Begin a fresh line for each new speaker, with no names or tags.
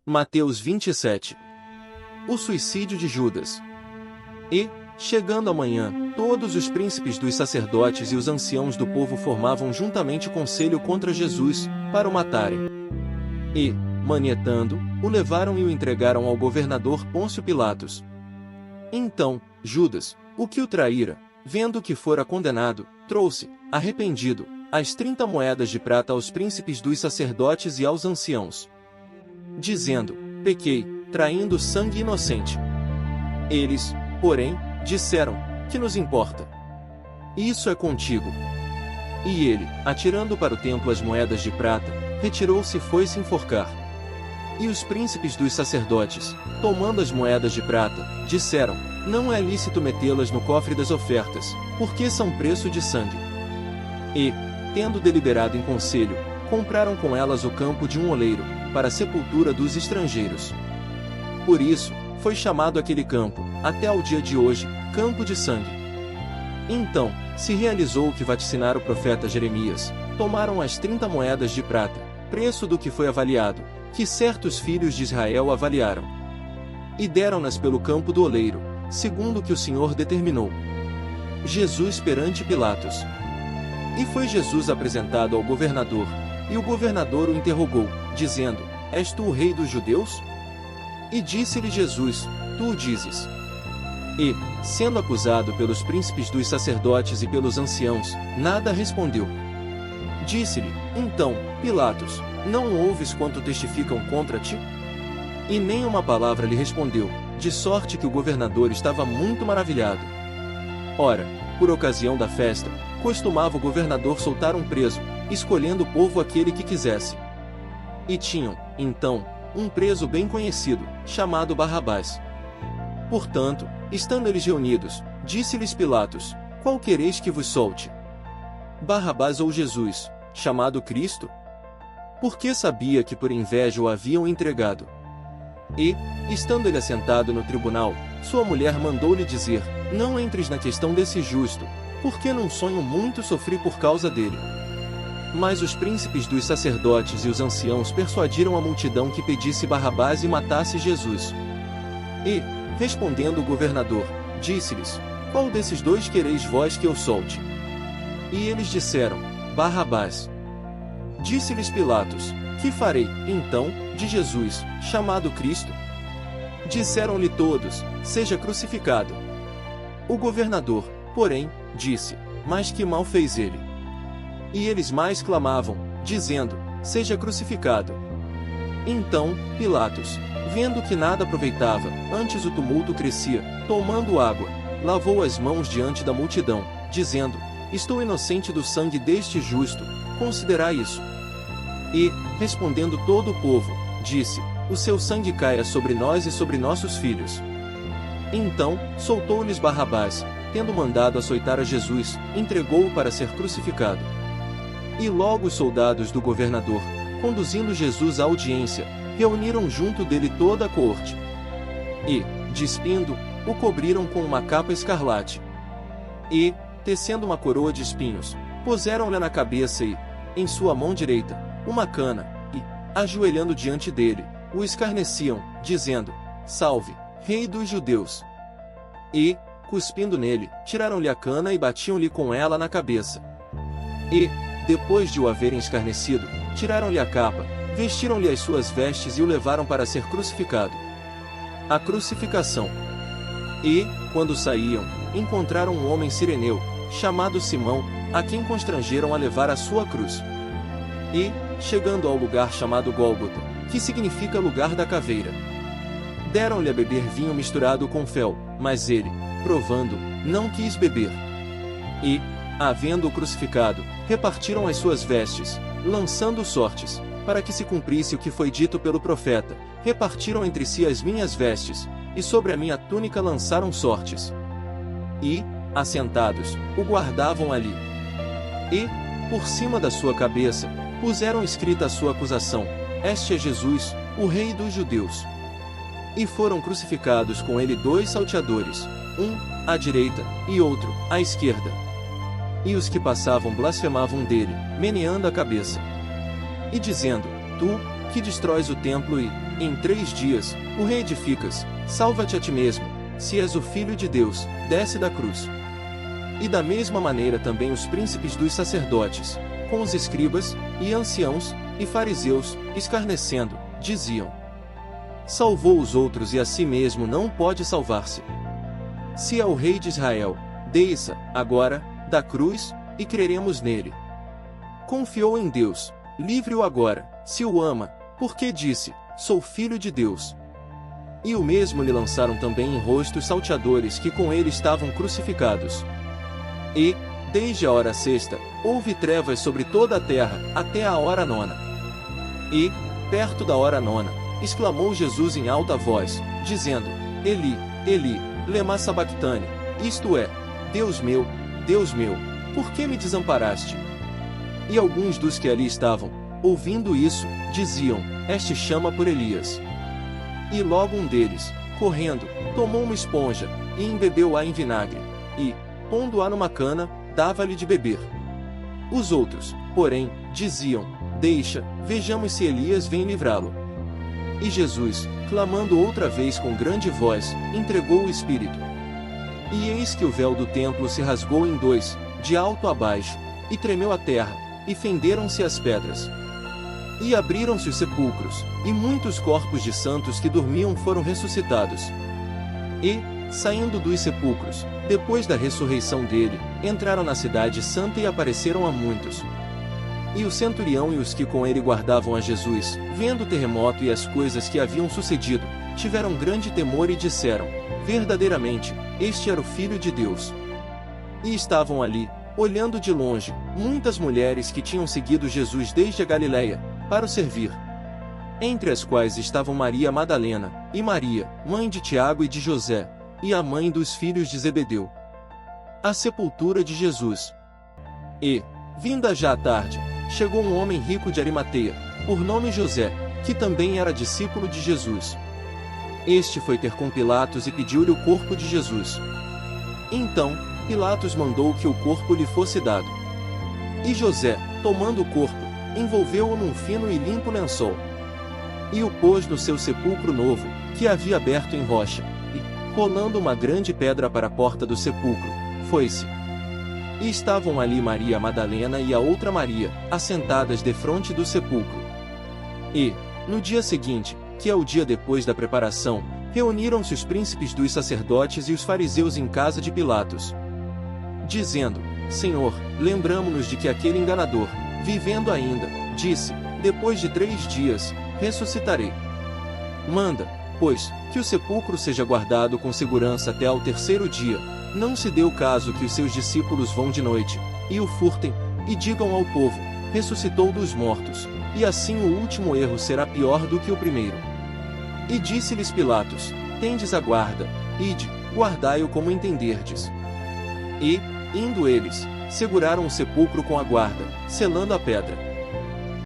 Mateus 27. O suicídio de Judas. E, chegando a manhã, todos os príncipes dos sacerdotes e os anciãos do povo formavam juntamente conselho contra Jesus, para o matarem. E, manietando, o levaram e o entregaram ao governador Pôncio Pilatos. Então, Judas, o que o traíra, vendo que fora condenado, trouxe, arrependido, as 30 moedas de prata aos príncipes dos sacerdotes e aos anciãos, dizendo: pequei, traindo sangue inocente. Eles, porém, disseram: que nos importa? Isso é contigo. E ele, atirando para o templo as moedas de prata, retirou-se e foi-se enforcar. E os príncipes dos sacerdotes, tomando as moedas de prata, disseram: não é lícito metê-las no cofre das ofertas, porque são preço de sangue. E, tendo deliberado em conselho, compraram com elas o campo de um oleiro, para a sepultura dos estrangeiros. Por isso, foi chamado aquele campo, até ao dia de hoje, campo de sangue. Então, se realizou o que vaticinara o profeta Jeremias: tomaram as 30 moedas de prata, preço do que foi avaliado, que certos filhos de Israel avaliaram, e deram-nas pelo campo do oleiro, segundo o que o Senhor determinou. Jesus perante Pilatos. E foi Jesus apresentado ao governador, e o governador o interrogou, dizendo: és tu o rei dos judeus? E disse-lhe Jesus: tu o dizes. E, sendo acusado pelos príncipes dos sacerdotes e pelos anciãos, nada respondeu. Disse-lhe, então, Pilatos: não ouves quanto testificam contra ti? E nem uma palavra lhe respondeu, de sorte que o governador estava muito maravilhado. Ora, por ocasião da festa, costumava o governador soltar um preso, escolhendo o povo aquele que quisesse. E tinham, então, um preso bem conhecido, chamado Barrabás. Portanto, estando eles reunidos, disse-lhes Pilatos: qual quereis que vos solte? Barrabás ou Jesus, chamado Cristo? Porque sabia que por inveja o haviam entregado. E, estando ele assentado no tribunal, sua mulher mandou-lhe dizer: não entres na questão desse justo, porque num sonho muito sofri por causa dele. Mas os príncipes dos sacerdotes e os anciãos persuadiram a multidão que pedisse Barrabás e matasse Jesus. E, respondendo o governador, disse-lhes: qual desses dois quereis vós que eu solte? E eles disseram: Barrabás. Disse-lhes Pilatos: que farei, então, de Jesus, chamado Cristo? Disseram-lhe todos: seja crucificado. O governador, porém, disse: mas que mal fez ele? E eles mais clamavam, dizendo: seja crucificado. Então, Pilatos, vendo que nada aproveitava, antes o tumulto crescia, tomando água, lavou as mãos diante da multidão, dizendo: estou inocente do sangue deste justo, considerai isso. E, respondendo todo o povo, disse: o seu sangue caia sobre nós e sobre nossos filhos. Então, soltou-lhes Barrabás, tendo mandado açoitar a Jesus, entregou-o para ser crucificado. E logo os soldados do governador, conduzindo Jesus à audiência, reuniram junto dele toda a corte. E, despindo, o cobriram com uma capa escarlate. E, tecendo uma coroa de espinhos, puseram-lhe na cabeça e, em sua mão direita, uma cana, e, ajoelhando diante dele, o escarneciam, dizendo: salve, rei dos judeus. E, cuspindo nele, tiraram-lhe a cana e batiam-lhe com ela na cabeça. E, depois de o haverem escarnecido, tiraram-lhe a capa, vestiram-lhe as suas vestes e o levaram para ser crucificado. A crucificação. E, quando saíam, encontraram um homem sireneu, chamado Simão, a quem constrangeram a levar a sua cruz. E, chegando ao lugar chamado Gólgota, que significa lugar da caveira, deram-lhe a beber vinho misturado com fel, mas ele, provando, não quis beber. E, havendo-o crucificado, repartiram as suas vestes, lançando sortes, para que se cumprisse o que foi dito pelo profeta: repartiram entre si as minhas vestes, e sobre a minha túnica lançaram sortes. E, assentados, o guardavam ali. E, por cima da sua cabeça, puseram escrita a sua acusação: este é Jesus, o rei dos judeus. E foram crucificados com ele 2 salteadores, um à direita, e outro à esquerda. E os que passavam blasfemavam dele, meneando a cabeça, e dizendo: tu, que destróis o templo e, em 3 dias, o reedificas, salva-te a ti mesmo, se és o Filho de Deus, desce da cruz. E da mesma maneira também os príncipes dos sacerdotes, com os escribas, e anciãos, e fariseus, escarnecendo, diziam: salvou os outros e a si mesmo não pode salvar-se. Se é o Rei de Israel, desça, agora, da cruz, e creremos nele. Confiou em Deus, livre-o agora, se o ama, porque disse, sou filho de Deus. E o mesmo lhe lançaram também em rosto os salteadores que com ele estavam crucificados. E, desde a hora sexta, houve trevas sobre toda a terra, até a hora nona. E, perto da hora nona, exclamou Jesus em alta voz, dizendo, Eli, Eli, lema sabactane, isto é, Deus meu, por que me desamparaste? E alguns dos que ali estavam, ouvindo isso, diziam, este chama por Elias. E logo um deles, correndo, tomou uma esponja, e embebeu-a em vinagre, e, pondo-a numa cana, dava-lhe de beber. Os outros, porém, diziam, deixa, vejamos se Elias vem livrá-lo. E Jesus, clamando outra vez com grande voz, entregou o Espírito. E eis que o véu do templo se rasgou em dois, de alto a baixo, e tremeu a terra, e fenderam-se as pedras. E abriram-se os sepulcros, e muitos corpos de santos que dormiam foram ressuscitados. E, saindo dos sepulcros, depois da ressurreição dele, entraram na cidade santa e apareceram a muitos. E o centurião e os que com ele guardavam a Jesus, vendo o terremoto e as coisas que haviam sucedido, tiveram grande temor e disseram, verdadeiramente, este era o Filho de Deus. E estavam ali, olhando de longe, muitas mulheres que tinham seguido Jesus desde a Galileia, para o servir. Entre as quais estavam Maria Madalena, e Maria, mãe de Tiago e de José, e a mãe dos filhos de Zebedeu. A sepultura de Jesus. E, vinda já a tarde, chegou um homem rico de Arimateia, por nome José, que também era discípulo de Jesus. Este foi ter com Pilatos e pediu-lhe o corpo de Jesus. Então, Pilatos mandou que o corpo lhe fosse dado. E José, tomando o corpo, envolveu-o num fino e limpo lençol. E o pôs no seu sepulcro novo, que havia aberto em rocha, e, rolando uma grande pedra para a porta do sepulcro, foi-se. E estavam ali Maria Madalena e a outra Maria, assentadas defronte do sepulcro. E, no dia seguinte, que é o dia depois da preparação, reuniram-se os príncipes dos sacerdotes e os fariseus em casa de Pilatos, dizendo, Senhor, lembramo-nos de que aquele enganador, vivendo ainda, disse, depois de 3 dias, ressuscitarei. Manda, pois, que o sepulcro seja guardado com segurança até ao 3º dia, não se dê o caso que os seus discípulos vão de noite, e o furtem, e digam ao povo, ressuscitou dos mortos, e assim o último erro será pior do que o primeiro. E disse-lhes Pilatos, tendes a guarda, ide, guardai-o como entenderdes. E, indo eles, seguraram o sepulcro com a guarda, selando a pedra.